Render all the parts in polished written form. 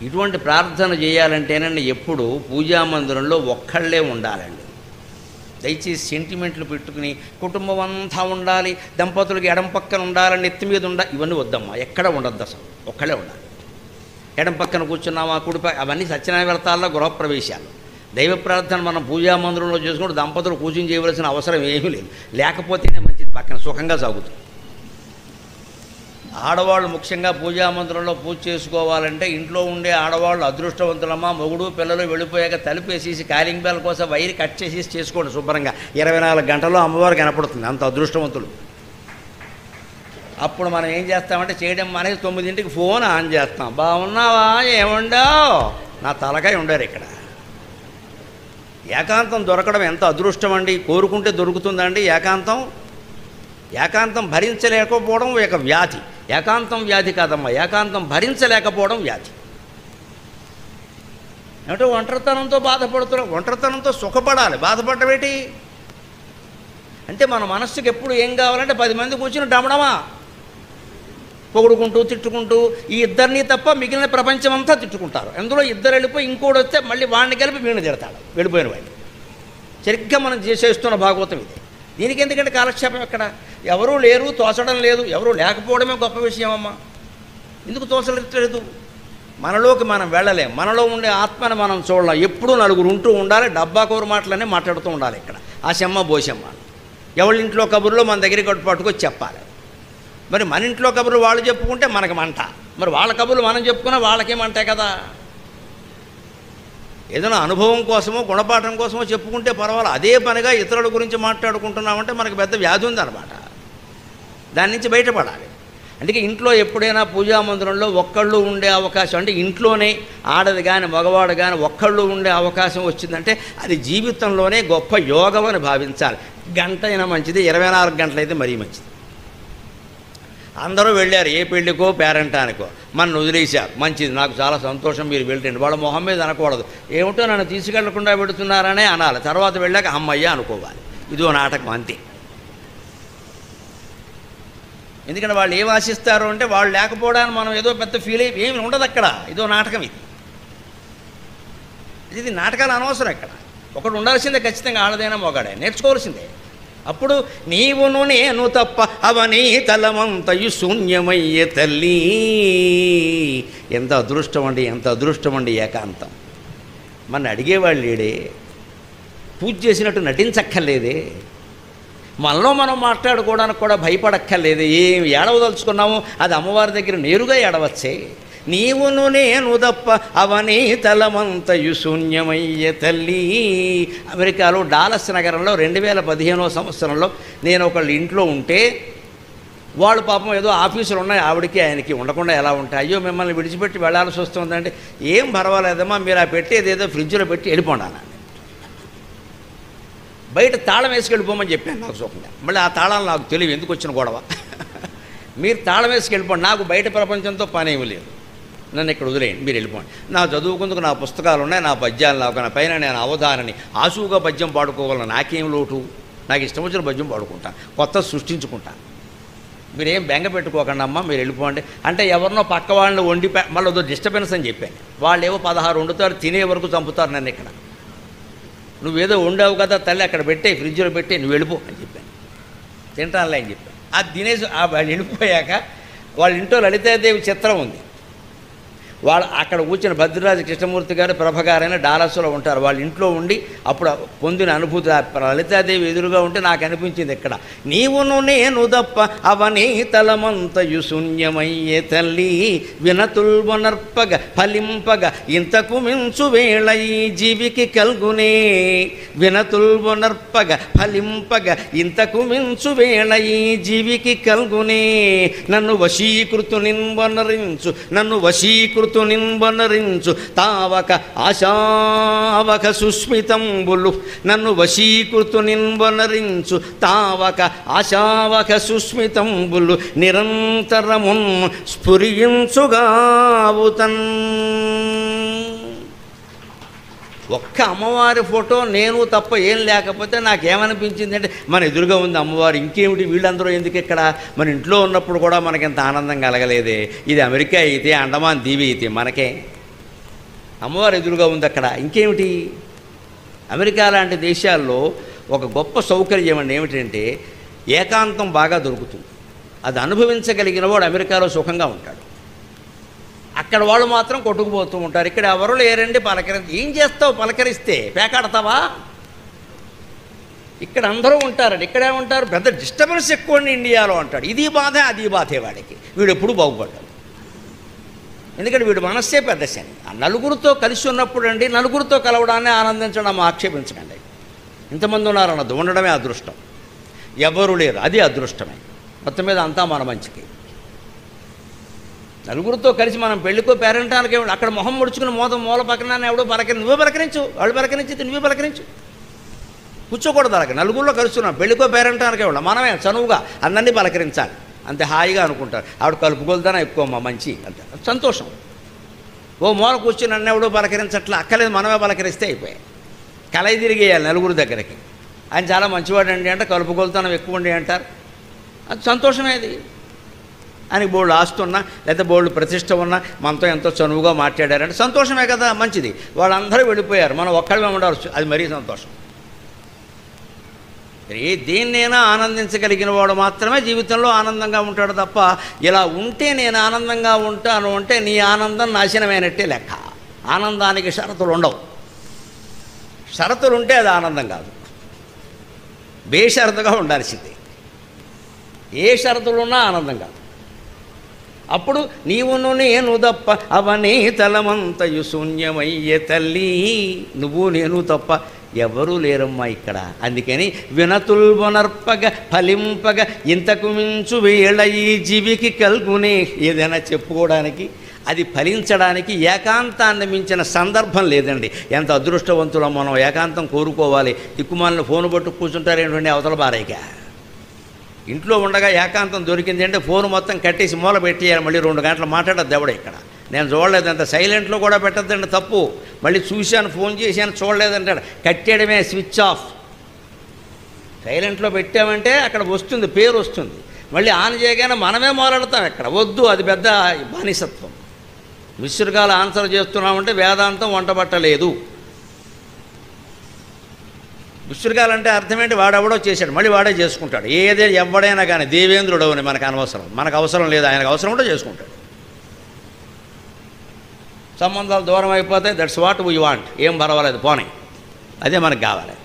ఇటువంటి ప్రార్థన చేయాలంటేనండి ఎప్పుడు పూజా మందిరంలో ఒక్కళ్ళే ఉండాలండి. దయచేసి సెంటిమెంట్లు పెట్టుకుని కుటుంబం అంతా ఉండాలి, దంపతులకి ఎడం పక్కన ఉండాలి, నెత్తి మీద ఉండాలి, ఇవన్నీ వద్దమ్మా. ఎక్కడ ఉండద్దు, అసలు ఒక్కళ్ళే ఉండాలి. ఎడం పక్కన కూర్చున్నామా, అవన్నీ సత్యనారాయణ వ్రతాల్లో గృహప్రవేశాలు. దైవ ప్రార్థన మనం పూజా మందిరంలో చేసుకుంటూ దంపతులు పూజలు చేయవలసిన అవసరం ఏమీ లేదు. లేకపోతేనే మంచిది, పక్కన సుఖంగా సాగుతుంది. ఆడవాళ్ళు ముఖ్యంగా పూజా మందిరంలో పూజ చేసుకోవాలంటే ఇంట్లో ఉండే ఆడవాళ్ళు అదృష్టవంతులమ్మా. మొగుడు పిల్లలు వెళ్ళిపోయాక తలుపేసేసి కాలింగ్ బెల్ కోసం వైర్ కట్ చేసేసి చేసుకోండి శుభ్రంగా. 24 గంటల్లో అమ్మవారు కనపడుతుంది, అంత అదృష్టవంతులు. అప్పుడు మనం ఏం చేస్తామంటే చేయడం మానేసి 9ంటికి ఫోన్ ఆన్ చేస్తాం. బాగున్నావా, ఏముండవు, నా తలకాయ ఉండరు. ఇక్కడ ఏకాంతం దొరకడం ఎంత అదృష్టం అండి. కోరుకుంటే దొరుకుతుందండి ఏకాంతం. ఏకాంతం భరించలేకపోవడం ఒక వ్యాధి. ఏకాంతం వ్యాధి కాదమ్మా, ఏకాంతం భరించలేకపోవడం వ్యాధి. ఏమిటో ఒంటరితనంతో బాధపడుతున్నాం. ఒంటరితనంతో సుఖపడాలి, బాధపడమేటి అంటే మన మనస్సుకి ఎప్పుడు ఏం కావాలంటే 10 మంది కూర్చుని డమడమా పొగుడుకుంటూ తిట్టుకుంటూ, ఈ ఇద్దరిని తప్ప మిగిలిన ప్రపంచం అంతా తిట్టుకుంటారు. అందులో ఇద్దరు వెళ్ళిపోయి ఇంకోటి వస్తే మళ్ళీ వాడిని కలిపి వీడిని తిడతాడు, వెళ్ళిపోయిన వాడిని. సరిగ్గా మనం చేసేస్తున్న భాగవతం ఇది. దీనికి ఎందుకంటే కాలక్షేపం ఎక్కడ? ఎవరూ లేరు, తోచడం లేదు. ఎవరూ లేకపోవడమే గొప్ప విషయం అమ్మా. ఎందుకు తోచలేదు? మనలోకి మనం వెళ్ళలేం, మనలో ఉండే ఆత్మని మనం చూడలేం. ఎప్పుడూ నలుగురు ఉంటూ ఉండాలి, డబ్బా కూర మాటలనే మాట్లాడుతూ ఉండాలి. ఇక్కడ ఆశమ్మ బోసమ్మ ఎవరి ఇంట్లో కబుర్లో మన దగ్గరికి పట్టుకొచ్చి చెప్పాలి. మరి మన ఇంట్లో కబుర్లు వాళ్ళు చెప్పుకుంటే మనకు మంట, మరి వాళ్ళ కబుర్లు మనం చెప్పుకున్నా వాళ్ళకేమంటే కదా. ఏదైనా అనుభవం కోసమో గుణపాఠం కోసమో చెప్పుకుంటే పర్వాలేదు. అదే పనిగా ఇతరుల గురించి మాట్లాడుకుంటున్నామంటే మనకు పెద్ద వ్యాధి ఉందన్నమాట. దాని నుంచి బయటపడాలి. అందుకే ఇంట్లో ఎప్పుడైనా పూజా మందిరంలో ఒక్కళ్ళు ఉండే అవకాశం, అంటే ఇంట్లోనే ఆడది కానీ మగవాడు కానీ ఒక్కళ్ళు ఉండే అవకాశం వచ్చిందంటే అది జీవితంలోనే గొప్ప యోగం అని భావించాలి. గంట అయినా మంచిది, 24 గంటలైతే మరీ మంచిది. అందరూ వెళ్ళారు ఏ పెళ్ళికో పేరంటానికో, మన వదిలేశారు, మంచిది, నాకు చాలా సంతోషం, మీరు వెళ్ళండి. వాళ్ళ మొహం మీద అనకూడదు. ఏమిటో నన్ను తీసుకెళ్లకుండా పెడుతున్నారనే అనాలి. తర్వాత వెళ్ళాక అమ్మయ్య అనుకోవాలి. ఇదో నాటకం అంతే. ఎందుకంటే వాళ్ళు ఏం ఆశిస్తారు అంటే వాళ్ళు లేకపోవడానికి మనం ఏదో పెద్ద ఫీల్ అయ్యి ఏమి ఉండదు అక్కడ. ఇదో నాటకం ఇది నాటకాలు అనవసరం. ఇక్కడ ఒకడు ఉండాల్సిందే ఖచ్చితంగా, ఆడదైనా మొగాడే నేర్చుకోవాల్సిందే. అప్పుడు నీవును నేను తప్ప అవనీ తలమంతయు శూన్యమయ్యే తల్లి. ఎంత అదృష్టం అండి, ఎంత అదృష్టం అండి ఏకాంతం. మన అడిగేవాళ్ళు లేడే, పూజ చేసినట్టు నటించక్కర్లేదే, మనలో మనం మాట్లాడుకోవడానికి కూడా భయపడక్కర్లేదు. ఏం ఏడవదలుచుకున్నామో అది అమ్మవారి దగ్గర నేరుగా ఏడవచ్చే. నీవును నేను తప్ప అవనీ తలమంతయు శూన్యమయ్యే తల్లి. అమెరికాలో డాలస్ నగరంలో 2015వ సంవత్సరంలో నేను ఒకళ్ళు ఇంట్లో ఉంటే, వాళ్ళు పాపం ఏదో ఆఫీసులు ఉన్నాయి ఆవిడకి ఆయనకి, ఉండకుండా ఎలా ఉంటాయి. అయ్యో మిమ్మల్ని విడిచిపెట్టి వెళ్ళాల్సి వస్తుందంటే, ఏం పర్వాలేదమ్మా, మీరు ఆ పెట్టేది ఏదో ఫ్రిడ్జ్లో పెట్టి వెళ్ళిపోండి అన్నాను. బయట తాళం వేసుకెళ్ళిపోమని చెప్పాను నాకు సుఖంగా. మళ్ళీ ఆ తాళాలు నాకు తెలియదు, ఎందుకు వచ్చిన గొడవ. మీరు తాళం వేసుకెళ్ళిపోండి, నాకు బయట ప్రపంచంతో పనేమి లేదు, నన్ను ఇక్కడ వదిలేయండి, మీరు వెళ్ళిపోండి. నా చదువుకుందుకు నా పుస్తకాలు ఉన్నాయి, నా పద్యాలు నాకు, నా పైన నేను అవధానని ఆశువుగా పద్యం పాడుకోగలను. నాకేం లోటు, నాకు ఇష్టం వచ్చిన పద్యం పాడుకుంటాను, కొత్త సృష్టించుకుంటాను. మీరేం బెంగ పెట్టుకోకండి అమ్మ, మీరు వెళ్ళిపోండి అంటే ఎవరినో పక్క వాళ్ళని వండి మళ్ళీ అదో డిస్టర్బెన్స్ అని చెప్పాను. వాళ్ళు ఏవో 16 వండుతారు, తినే వరకు చంపుతారు నన్ను. ఇక్కడ నువ్వేదో వండావు కదా తల్లి, అక్కడ పెట్టే ఫ్రిడ్జ్లో పెట్టే, నువ్వు వెళ్ళిపో అని చెప్పాను. తింటానులే అని చెప్పాను. అది తినేసి వాళ్ళు వెళ్ళిపోయాక వాళ్ళ ఇంట్లో లలితాదేవి చిత్రం ఉంది. వాళ్ళు అక్కడ కూర్చున్న భద్రరాజు కృష్ణమూర్తి గారు, ప్రభ గారైనా డాలస్లో ఉంటారు. వాళ్ళ ఇంట్లో ఉండి అప్పుడు పొందిన అనుభూతి, లలితాదేవి ఎదురుగా ఉంటే నాకు అనిపించింది ఇక్కడ, నీవును నేను తప్ప అవనీ తలమంతయు శూన్యమయ్యే తల్లి. వినతుల్వనర్పగ ఫలింపగ ఇంతకు మించు వేళ ఈ జీవికి కల్గునే. వినతుల్వనర్పగ ఫలింపగ ఇంతకు మించు వేళ ఈ జీవికి కల్గునే. నన్ను వశీకృతు నిన్వనరించు, నన్ను వశీకృతు నిన్వనరించు తావక ఆశావక సుస్మితంబులు. నన్ను వశీకృతు నిన్వనరించు తావక ఆశావక సుస్మితంబులు. నిరంతరమున్ స్ఫురించుగావుతన్. ఒక్క అమ్మవారి ఫోటో నేను తప్ప ఏం లేకపోతే నాకేమనిపించింది అంటే, మన ఎదురుగా ఉంది అమ్మవారు, ఇంకేమిటి వీళ్ళందరూ ఎందుకు ఇక్కడ, మన ఇంట్లో ఉన్నప్పుడు కూడా మనకింత ఆనందం కలగలేదే. ఇది అమెరికా అయితే, అండమాన్ దీవి అయితే మనకే అమ్మవారు ఎదురుగా ఉంది అక్కడ. ఇంకేమిటి, అమెరికా లాంటి దేశాల్లో ఒక గొప్ప సౌకర్యం అండి ఏమిటంటే ఏకాంతం బాగా దొరుకుతుంది. అది అనుభవించగలిగిన వాడు అమెరికాలో సుఖంగా ఉంటాడు. అక్కడ వాళ్ళు మాత్రం కొట్టుకుపోతూ ఉంటారు. ఇక్కడ ఎవరు లేరండి ఏం చేస్తావు, పలకరిస్తే పేకాడతావా? ఇక్కడ అందరూ ఉంటారండి. ఇక్కడే ఉంటారు. పెద్ద డిస్టర్బెన్స్ ఎక్కువ అండి ఇండియాలో అంటాడు. ఇది బాధే అది బాధే వాడికి. వీడు ఎప్పుడు బాగుపడ్డాడు. ఎందుకంటే వీడు మనస్సే పెద్ద శని. ఆ నలుగురితో కలిసి ఉన్నప్పుడు అండి, నలుగురితో కలవడాన్ని ఆనందించడం ఆక్షేపించకండి. ఇంతమంది ఉన్నారన్నది ఉండడమే అదృష్టం. ఎవరు లేరు అది అదృష్టమే. మొత్తం మీద అంతా మన మంచికి. నలుగురితో కలిసి మనం పెళ్ళికో పేరెంటానికి అక్కడ మొహం ముడుచుకుని మూల పక్కన ఎవడో నువ్వే పలకరించు, వాళ్ళు పలకరించి నువ్వే పలకరించు, కూర్చోకూడదు. అలాగే నలుగురిలో కలుస్తున్నాం పెళ్ళికో పేరెంటానికి ఎవడ మనమే చనువుగా అందరినీ పలకరించాలి. అంతే హాయిగా అనుకుంటారు. ఆవిడ కలుపుకొలుతానా ఎక్కువ మా మంచి అంటారు, సంతోషం. ఓ మూల కూర్చుని నన్ను ఎవడో పలకరించట్లా, అక్కలేదు మనమే పలకరిస్తే అయిపోయాయి. కలయి తిరిగేయాలి నలుగురి దగ్గరికి. ఆయన చాలా మంచివాడు అండి అంటే కలుపుకొలుతానం ఎక్కువ ఉండి అంటారు. అది సంతోషమేది. ఆయనకి బోల్డ్ ఆస్తి ఉన్నా లేదా బోల్డ్ ప్రతిష్ట ఉన్నా మనతో ఎంతో చనువుగా మాట్లాడారంటే సంతోషమే కదా, మంచిది. వాళ్ళందరూ వెళ్ళిపోయారు, మనం ఒక్కడే ఉండవచ్చు, అది మరీ సంతోషం. దేన్నైనా ఆనందించగలిగిన వాడు మాత్రమే జీవితంలో ఆనందంగా ఉంటాడు తప్ప ఇలా ఉంటే నేను ఆనందంగా ఉంటాను అంటే నీ ఆనందం నాశనమైనట్టే లెక్క. ఆనందానికి షరతులు ఉండవు. షరతులు ఉంటే అది ఆనందం కాదు, బేషరతుగా ఉండాల్సిందే. ఏ షరతులున్నా ఆనందం కాదు. అప్పుడు నీవును నేను తప్ప అవనే తలమంతయు శూన్యమయ్యే తల్లి, నువ్వు నేను తప్ప ఎవరూ లేరమ్మా ఇక్కడ. అందుకని వినతుల్వనర్పగ ఫలింపగ ఇంతకు మించు వేళ ఈ జీవికి కల్గునే. ఏదైనా చెప్పుకోవడానికి అది ఫలించడానికి ఏకాంతాన్ని మించిన సందర్భం లేదండి. ఎంత అదృష్టవంతులం మనం. ఏకాంతం కోరుకోవాలి. దిక్కుమాలను ఫోన్ పట్టు కూర్చుంటారేంటండి అవతల బారైగా. ఇంట్లో ఉండగా ఏకాంతం దొరికింది అంటే ఫోన్ మొత్తం కట్టేసి మూల పెట్టేయాలి. మళ్ళీ 2 గంటలు మాట్లాడద్దు ఎవడ ఇక్కడ. నేను చూడలేదు అంత సైలెంట్లో కూడా పెట్టద్దండి, తప్పు. మళ్ళీ చూశాను, ఫోన్ చేశాను, చూడలేదంటాడు. కట్టేయడమే, స్విచ్ ఆఫ్. సైలెంట్లో పెట్టామంటే అక్కడ వస్తుంది, పేరు వస్తుంది. మళ్ళీ ఆన్ చేయగానే మనమే మొదలెడతాం ఇక్కడ. వద్దు, అది పెద్ద బానిసత్వం. విసురుగాలు ఆన్సర్ చేస్తున్నామంటే వేదాంతం వంటబట్టలేదు. విసురుగాలంటే అర్థం ఏంటి, వాడెవడో చేశాడు మళ్ళీ వాడే చేసుకుంటాడు. ఏదే ఎవడైనా కానీ దేవేంద్రుడు అని మనకు అనవసరం, మనకు అవసరం లేదు. ఆయనకు అవసరం ఉంటే చేసుకుంటాడు. సంబంధాలు దూరం అయిపోతాయి, దట్స్ వాట్ వీ వాంట్. ఏం పర్వాలేదు, పోనీ, అదే మనకు కావాలి.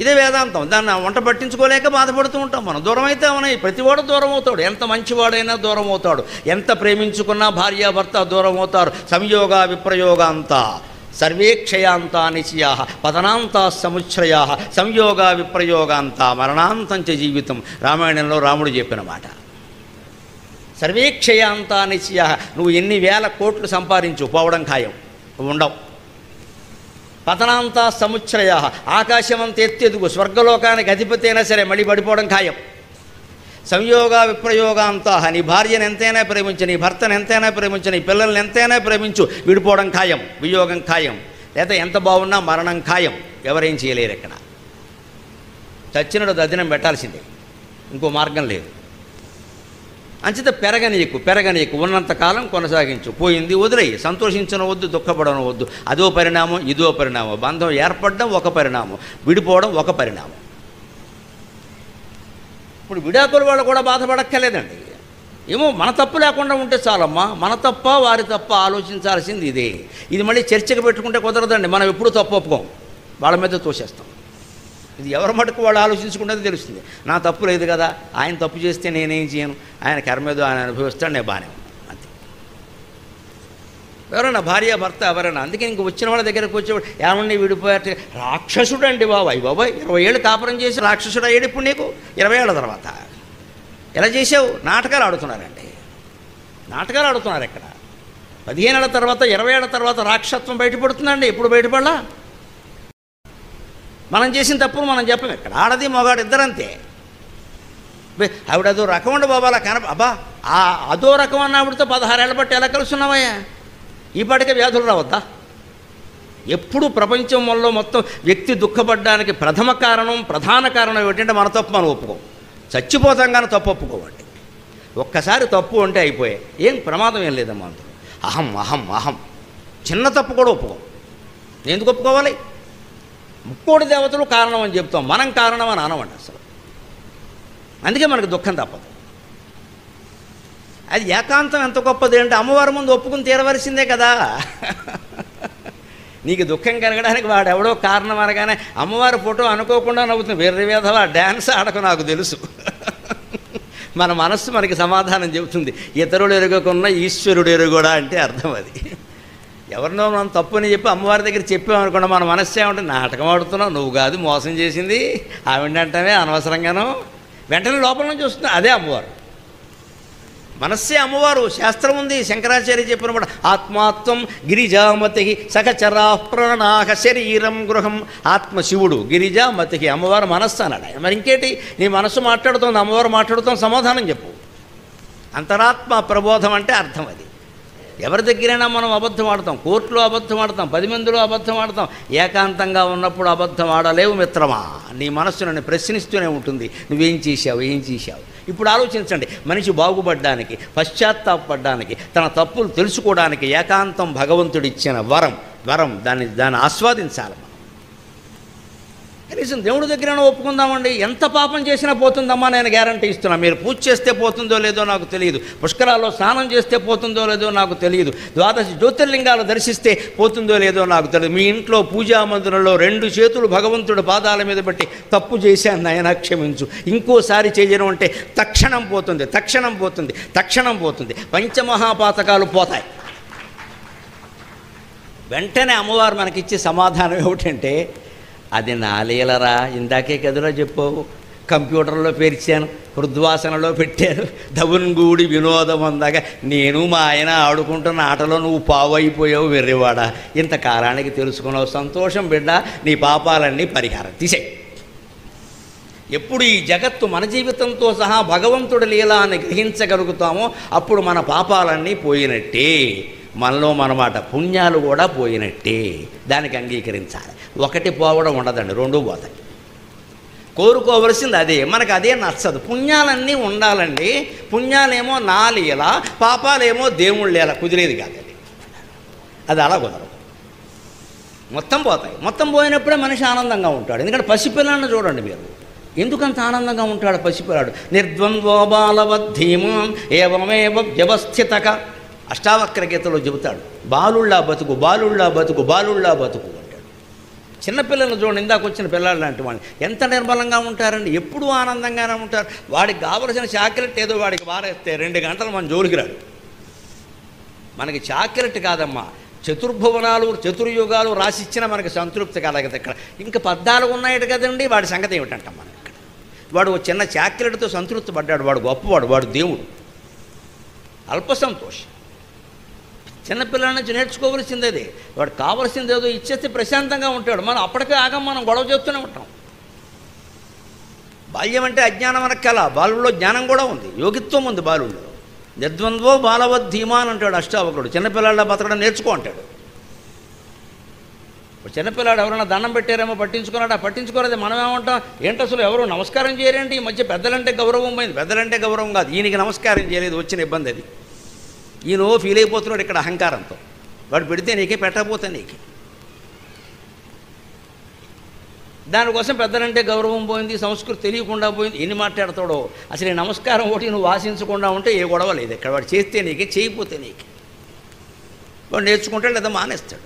ఇదే వేదాంతం. దాన్ని వంట పట్టించుకోలేక బాధపడుతూ ఉంటాం మనం. దూరం అయితే అవునాయి, ప్రతివాడు దూరం అవుతాడు. ఎంత మంచివాడైనా దూరం అవుతాడు. ఎంత ప్రేమించుకున్నా భార్యాభర్త దూరం అవుతారు. సంయోగ విప్రయోగాంతా సర్వే క్షయాంతా నిశ్చయా పతనాంతా సముచ్ఛ్రయా సంయోగ విప్రయోగాంతా మరణాంతంచ జీవితం. రామాయణంలో రాముడు చెప్పిన మాట. సర్వే క్షయాంతా నిశ్చయా. నువ్వు ఎన్ని వేల కోట్లు సంపాదించు, పోవడం ఖాయం, నువ్వు ఉండవు. పతనాంతా సముచ్ఛ్రయా. ఆకాశమంత ఎత్తెదుగు, స్వర్గలోకానికి అధిపతి అయినా సరే మళ్ళీ పడిపోవడం ఖాయం. సంయోగ విప్రయోగాంతా. నీ భార్యను ఎంతైనా ప్రేమించు, నీ భర్తను ఎంతైనా ప్రేమించు, నీ పిల్లల్ని ఎంతైనా ప్రేమించు, విడిపోవడం ఖాయం, వియోగం ఖాయం. లేదా ఎంత బాగున్నా మరణం ఖాయం. ఎవరేం చేయలేరు ఇక్కడ. చచ్చినడు దర్శనం పెట్టాల్సిందే, ఇంకో మార్గం లేదు. అంచేత పెరగనీయకు ఉన్నంతకాలం కొనసాగించు. పోయింది వదిలేయి. సంతోషించనవద్దు, దుఃఖపడనవద్దు. అదో పరిణామం, ఇదో పరిణామం. బంధం ఏర్పడడం ఒక పరిణామం, విడిపోవడం ఒక పరిణామం. ఇప్పుడు విడాకుల వాళ్ళు కూడా బాధపడక్కర్లేదండి. ఏమో మన తప్పు లేకుండా ఉంటే చాలమ్మా. మన తప్ప వారి తప్ప ఆలోచించాల్సింది ఇదే. ఇది మళ్ళీ చర్చకు పెట్టుకుంటే కుదరదండి. మనం ఎప్పుడూ తప్పు ఒప్పుకోం, వాళ్ళ మీద తోసేస్తాం. ఇది ఎవరి మటుకు వాళ్ళు ఆలోచించుకుంటే తెలుస్తుంది. నా తప్పు లేదు కదా, ఆయన తప్పు చేస్తే నేనేం చేయను, ఆయన కర్మేదో ఆయన అనుభవిస్తాడు, నేను బాగానే అంతే. ఎవరైనా భార్య భర్త ఎవరైనా. అందుకే ఇంక వచ్చిన వాళ్ళ దగ్గరకు వచ్చేవాడు ఏమన్నా విడిపోయారు, రాక్షసుడు అండి బాబాయ్. 20 ఏళ్ళు కాపురం చేసి రాక్షసుడు అయ్యాడు ఇప్పుడు నీకు 20 ఏళ్ళ తర్వాత. ఎలా చేసావు? నాటకాలు ఆడుతున్నారండి, నాటకాలు ఆడుతున్నారు ఇక్కడ. 15 ఏళ్ళ తర్వాత 20 ఏళ్ళ తర్వాత రాక్షసత్వం బయటపడుతుందండి. ఎప్పుడు బయటపడలా? మనం చేసిన తప్పును మనం చెప్పం ఇక్కడ. ఆడది మగాడు ఇద్దరంతే. ఆవిడ అదో రకం ఉండి బాబా అలా అబ్బా అదో రకం అన్న ఆవిడతో 16 ఏళ్ళ బట్టి ఎలా కలుస్తున్నావయ్యా? ఈ పాటికే వ్యాధులు రావద్దా? ఎప్పుడు ప్రపంచంలో మొత్తం వ్యక్తి దుఃఖపడడానికి ప్రధాన కారణం ఏమిటంటే మన తప్పు మనం ఒప్పుకోం. చచ్చిపోతాం కానీ తప్పు ఒప్పుకోవండి. ఒక్కసారి తప్పు అంటే అయిపోయాయి, ఏం ప్రమాదం ఏం లేదమ్మా. అందులో అహం అహం అహం చిన్న తప్పు కూడా ఒప్పుకోం. ఎందుకు ఒప్పుకోవాలి? ముక్కోటి దేవతలు కారణం అని చెప్తాం, మనం కారణం అని అనవండి అసలు. అందుకే మనకు దుఃఖం తప్పదు. అది ఏకాంతం ఎంత గొప్పది అంటే అమ్మవారి ముందు ఒప్పుకుని తీరవలసిందే కదా. నీకు దుఃఖం కలగడానికి వాడెవడో కారణం అనగానే అమ్మవారి ఫోటో అనుకోకుండా నవ్వుతుంది. వేరే వేధవా డ్యాన్స్ ఆడకు నాకు తెలుసు. మన మనస్సు మనకి సమాధానం చెబుతుంది. ఇతరులు ఎరుగకున్న ఈశ్వరుడు ఎరుగోడా అంటే అర్థం అది. ఎవరినో మనం తప్పుని చెప్పి అమ్మవారి దగ్గర చెప్పామనుకోండి, మన మనస్సు ఏమంటే నాటకం ఆడుతున్నావు, నువ్వు కాదు మోసం చేసింది ఆవిడంటమే అనవసరంగానో, వెంటనే లోపల నుంచి వస్తుంది. అదే అమ్మవారు, మనస్సే అమ్మవారు. శాస్త్రం ఉంది, శంకరాచార్య చెప్పినప్పుడు ఆత్మాత్వం గిరిజామతి సహచరా ప్రాణాహ శరీరం గృహం. ఆత్మ శివుడు, గిరిజామతికి అమ్మవారు మనస్సు అన్నాడు. మరి ఇంకేంటి, నీ మనస్సు మాట్లాడుతోంది, అమ్మవారు మాట్లాడుతాం, సమాధానం చెప్పు. అంతరాత్మ ప్రబోధం అంటే అర్థం అది. ఎవరి దగ్గరైనా మనం అబద్ధం ఆడతాం, కోర్టులో అబద్ధం ఆడతాం, 10 మందిలో అబద్ధం ఆడతాం. ఏకాంతంగా ఉన్నప్పుడు అబద్ధం ఆడలేవు మిత్రమా. నీ మనస్సు నన్ను ప్రశ్నిస్తూనే ఉంటుంది, నువ్వేం చేశావు, ఏం చేశావు. ఇప్పుడు ఆలోచించండి, మనిషి బాగుపడడానికి, పశ్చాత్తాపడడానికి, తన తప్పులు తెలుసుకోవడానికి ఏకాంతం భగవంతుడిచ్చిన వరం దాన్ని ఆస్వాదించాలి. కనీసం దేవుడి దగ్గరైనా ఒప్పుకుందామండి. ఎంత పాపం చేసినా పోతుందమ్మా, నేను గ్యారంటీ ఇస్తున్నా. మీరు పూజ చేస్తే పోతుందో లేదో నాకు తెలియదు, పుష్కరాల్లో స్నానం చేస్తే పోతుందో లేదో నాకు తెలియదు, 12 జ్యోతిర్లింగాలు దర్శిస్తే పోతుందో లేదో నాకు తెలియదు. మీ ఇంట్లో పూజా మందిరంలో 2 చేతులు భగవంతుడి పాదాల మీద పెట్టి తప్పు చేశాను నాయనా క్షమించు, ఇంకోసారి చేయడం అంటే తక్షణం పోతుంది. పంచమహాపాతకాలు పోతాయి. వెంటనే అమ్మవారు మనకిచ్చే సమాధానం ఏమిటంటే, అది నా లీలరా, ఇందాకే కదురా చెప్పావు, కంప్యూటర్లో పేర్చాను, హృద్వాసనలో పెట్టాను, దవున్గూడి వినోదం అందాక నేను మా ఆయన ఆడుకుంటున్న ఆటలో నువ్వు పావైపోయావు వెర్రివాడా. ఇంతకాలానికి తెలుసుకున్నావు, సంతోషం బిడ్డ, నీ పాపాలన్నీ పరిహారం తీసేయి. ఎప్పుడు ఈ జగత్తు మన జీవితంతో సహా భగవంతుడి లీల అని గ్రహించగలుగుతామో అప్పుడు మన పాపాలన్నీ పోయినట్టే, మనలో మనమాట పుణ్యాలు కూడా పోయినట్టే. దానికి అంగీకరించాలి. ఒకటి పోవడం ఉండదండి, 2 పోతాయి. కోరుకోవలసింది అదే, మనకు అదే నచ్చదు. పుణ్యాలన్నీ ఉండాలండి. పుణ్యాలేమో నా లీల, పాపాలేమో దేవుళ్ళ లీల. కుదిరేది కాదు అది అలా కుదరదు. మొత్తం పోతాయి. మొత్తం పోయినప్పుడే మనిషి ఆనందంగా ఉంటాడు. ఎందుకంటే పసిపిల్లాన్ని చూడండి మీరు, ఎందుకంత ఆనందంగా ఉంటాడు పసిపిల్లాడు. నిర్ద్వంద్వో బాలవద్ధీమాం ఏవమేవ వ్యవస్థితక. అష్టావక్ర గీతలో చెబుతాడు, బాలుళ్ళా బతుకు అంటాడు. చిన్నపిల్లలు చూడండి, ఇందాక వచ్చిన పిల్లలు లాంటి వాళ్ళు ఎంత నిర్మలంగా ఉంటారండి, ఎప్పుడూ ఆనందంగానే ఉంటారు. వాడికి కావలసిన చాక్లెట్ ఏదో వాడికి వారేస్తే 2 గంటలు మన జోలికి రాడు. మనకి చాక్లెట్ కాదమ్మా, చతుర్యుగాలు రాసిచ్చినా మనకి సంతృప్తి కలగదు. ఇక్కడ ఇంకా 14 ఉన్నాయి కదండి, వాడి సంగతి ఏమిటంటాం మనం. ఇక్కడ వాడు చిన్న చాక్లెట్తో సంతృప్తి పడ్డాడు, వాడు గొప్పవాడు, వాడు దేవుడు. అల్ప సంతోషం. చిన్నపిల్లల నుంచి నేర్చుకోవలసింది అదే. వాడు కావలసింది ఏదో ఇచ్చేస్తే ప్రశాంతంగా ఉంటాడు. మనం అప్పటికే మనం గొడవ చేస్తూనే ఉంటాం. బాల్యం అంటే అజ్ఞానం అనక్కల, బాలుల్లో జ్ఞానం కూడా ఉంది, యోగిత్వం ఉంది బాలుల్లో. నిర్ద్వంద్వో బాలవద్ధీమా అని అంటాడు అష్టావకుడు. చిన్నపిల్లాళ్ళ బతకడం నేర్చుకో అంటాడు. చిన్నపిల్లాడు ఎవరైనా దండం పెట్టారేమో పట్టించుకోలేదే. మనం ఏమంటాం, ఏంటి అసలు ఎవరు నమస్కారం చేయరేంటి, ఈ మధ్య పెద్దలంటే గౌరవం పోయింది. పెద్దలంటే గౌరవం కాదు, ఈయనకి నమస్కారం చేయలేదు, వచ్చిన ఇబ్బంది అది. ఈయన ఫీల్ అయిపోతున్నాడు ఇక్కడ అహంకారంతో. వాడు పెడితే నీకే, పెట్టకపోతే నీకే. దానికోసం పెద్దలంటే గౌరవం పోయింది, సంస్కృతి తెలియకుండా పోయింది. ఎన్ని మాట్లాడతాడో అసలు. ఈ నమస్కారం ఒకటి నువ్వు ఆశించకుండా ఉంటే ఏ గొడవ లేదు ఇక్కడ. వాడు చేస్తే నీకే, చేయకపోతే నీకే. వాడు నేర్చుకుంటాడు లేదా మానేస్తాడు.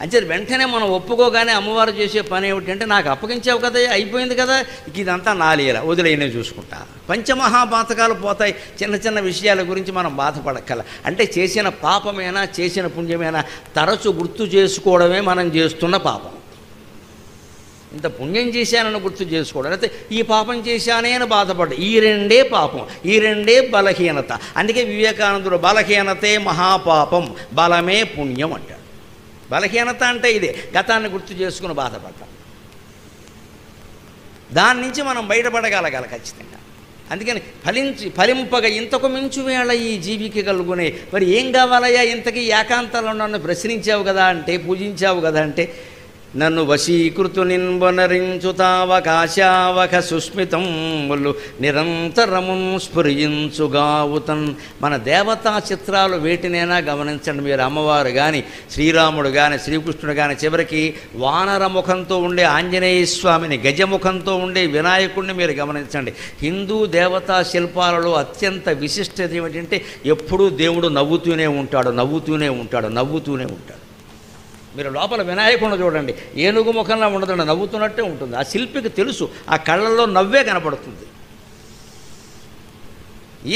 అంటే వెంటనే మనం ఒప్పుకోగానే అమ్మవారు చేసే పని ఏమిటంటే, నాకు అప్పగించావు కదా, అయిపోయింది కదా, ఇదంతా నా లీల, వదిలేనే చూసుకుంటా. పంచమహాపాతకాలు పోతాయి. చిన్న విషయాల గురించి మనం బాధపడక్కల. అంటే చేసిన పాపమేనా, చేసిన పుణ్యమేనా తరచు గుర్తు చేసుకోవడమే మనం చేస్తున్న పాపం. ఇంత పుణ్యం చేశానని గుర్తు చేసుకోవడం, అయితే ఈ పాపం చేశానే అని బాధపడ్డా. ఈ 2 పాపం, ఈ 2 బలహీనత. అందుకే వివేకానందుడు బలహీనతే మహాపాపం, బలమే పుణ్యం అంటాడు. బలహీనత అంటే ఇదే, గతాన్ని గుర్తు చేసుకుని బాధపడ్డాం. దాని నుంచి మనం బయటపడగలగాలి ఖచ్చితంగా. అందుకని ఫలింపగా ఇంతకు మించు వేళ ఈ జీవికి కలుగునే. మరి ఏం కావాలయ్యా ఇంతకీ? ఏకాంతంలో నన్ను ప్రశ్నించావు కదా అంటే, పూజించావు కదా అంటే, నన్ను వశీకృతు నిన్వనరించుతావకాశావక సుస్మితములు నిరంతరమున్ స్ఫురించుగావుతన్. మన దేవతా చిత్రాలు వేటినైనా గమనించండి మీరు. అమ్మవారు కానీ, శ్రీరాముడు కానీ, శ్రీకృష్ణుడు కానీ, చివరికి వానర ముఖంతో ఉండే ఆంజనేయ స్వామిని, గజముఖంతో ఉండే వినాయకుడిని మీరు గమనించండి. హిందూ దేవతా శిల్పాలలో అత్యంత విశిష్టత ఏమిటంటే ఎప్పుడూ దేవుడు నవ్వుతూనే ఉంటాడు, నవ్వుతూనే ఉంటాడు, నవ్వుతూనే ఉంటాడు. మీరు లోపల వినాయకుడిని చూడండి, ఏనుగు ముఖంలో ఉండదండి, నవ్వుతున్నట్టే ఉంటుంది. ఆ శిల్పికి తెలుసు, ఆ కళ్ళల్లో నవ్వే కనపడుతుంది.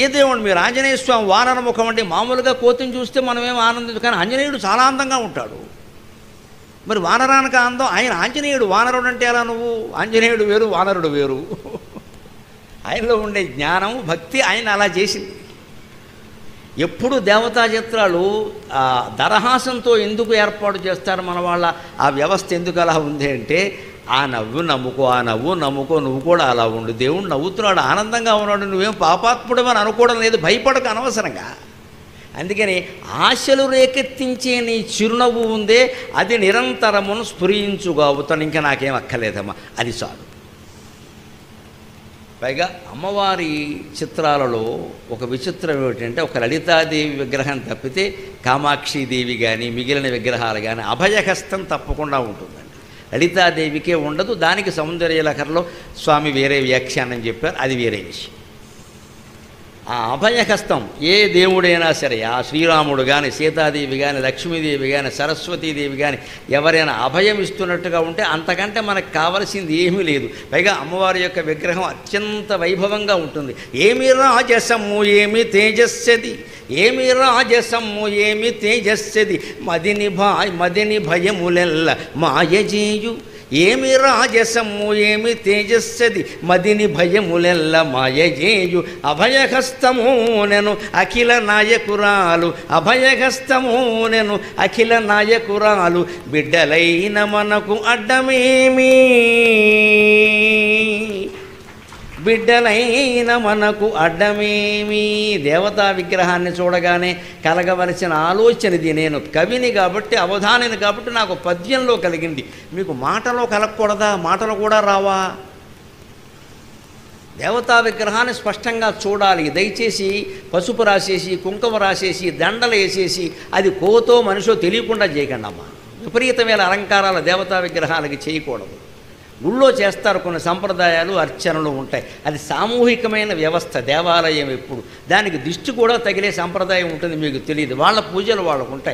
ఏ దేవుడు మీరు ఆంజనేయ స్వామి వానర ముఖం అంటే మామూలుగా కోతిని చూస్తే మనమేం ఆనందించు, కానీ ఆంజనేయుడు చాలా అందంగా ఉంటాడు. మరి వానరానికి అందం, ఆయన ఆంజనేయుడు. వానరుడు అంటే ఎలా నువ్వు? ఆంజనేయుడు వేరు, వానరుడు వేరు. ఆయనలో ఉండే జ్ఞానం, భక్తి ఆయన అలా చేసింది. ఎప్పుడు దేవతా చిత్రాలు దరహాసంతో ఎందుకు ఏర్పాటు చేస్తారు మన వాళ్ళ? ఆ వ్యవస్థ ఎందుకు అలా ఉంది అంటే, ఆ నవ్వు నమ్ముకో, ఆ నవ్వు నమ్ముకో, నువ్వు కూడా అలా ఉండు. దేవుడు నవ్వుతున్నాడు, ఆనందంగా ఉన్నాడు, నువ్వేం పాపాత్ముడు అని అనుకోవడం లేదు, భయపడక అనవసరంగా. అందుకని ఆశలు రేకెత్తించే నీ చిరునవ్వు ఉందే, అది నిరంతరమును స్ఫురించుగావుతాను. ఇంకా నాకేం అక్కర్లేదమ్మా, అది చాలు. పైగా అమ్మవారి చిత్రాలలో ఒక విచిత్రం ఏమిటంటే, ఒక లలితాదేవి విగ్రహం తప్పితే కామాక్షిదేవి కానీ మిగిలిన విగ్రహాలు కానీ అభయహస్తం తప్పకుండా ఉంటుందండి. లలితాదేవికే ఉండదు. దానికి సౌందర్యలహరిలో స్వామి వేరే వ్యాఖ్యానం చెప్పారు, అది వేరే విషయం. ఆ అభయహస్తం ఏ దేవుడైనా సరే, ఆ శ్రీరాముడు కానీ, సీతాదేవి కానీ, లక్ష్మీదేవి కానీ, సరస్వతీదేవి కానీ ఎవరైనా అభయం ఇస్తున్నట్టుగా ఉంటే అంతకంటే మనకు కావలసింది ఏమీ లేదు. పైగా అమ్మవారి యొక్క విగ్రహం అత్యంత వైభవంగా ఉంటుంది. ఏమి రాజసము ఏమి తేజస్సది, ఏమి రాజసము ఏమి తేజస్సది, మదిని భయములెల్ల మాయజేయు. ఏమి రాజసము ఏమి తేజస్సది, మదిని భయములెల్ల మాయజేయు. అభయహస్తము నెను అఖిల నాయకురాలు, అభయహస్తము నెను అఖిల నాయకురాలు. బిడ్డలైన మనకు అడ్డమేమి, బిడ్డలైన మనకు అడ్డమేమి. దేవతా విగ్రహాన్ని చూడగానే కలగవలసిన ఆలోచన ఇది. నేను కవిని కాబట్టి, అవధానిని కాబట్టి నాకు పద్యంలో కలిగింది. మీకు మాటలో కలగకూడదా? మాటలు కూడా రావా? దేవతా విగ్రహాన్ని స్పష్టంగా చూడాలి. దయచేసి పసుపు రాసేసి, కుంకుమ రాసేసి, దండలు వేసేసి అది కోతో మనిషో తెలియకుండా చేయకండి అమ్మా. విపరీతమైన అలంకారాల దేవతా విగ్రహాలకి చేయకూడదు. గుళ్ళో చేస్తారు, కొన్ని సంప్రదాయాలు, అర్చనలు ఉంటాయి. అది సామూహికమైన వ్యవస్థ. దేవాలయం ఎప్పుడు దానికి దిష్టి కూడా తగిలే సంప్రదాయం ఉంటుంది, మీకు తెలియదు. వాళ్ళ పూజలు వాళ్ళకు ఉంటాయి.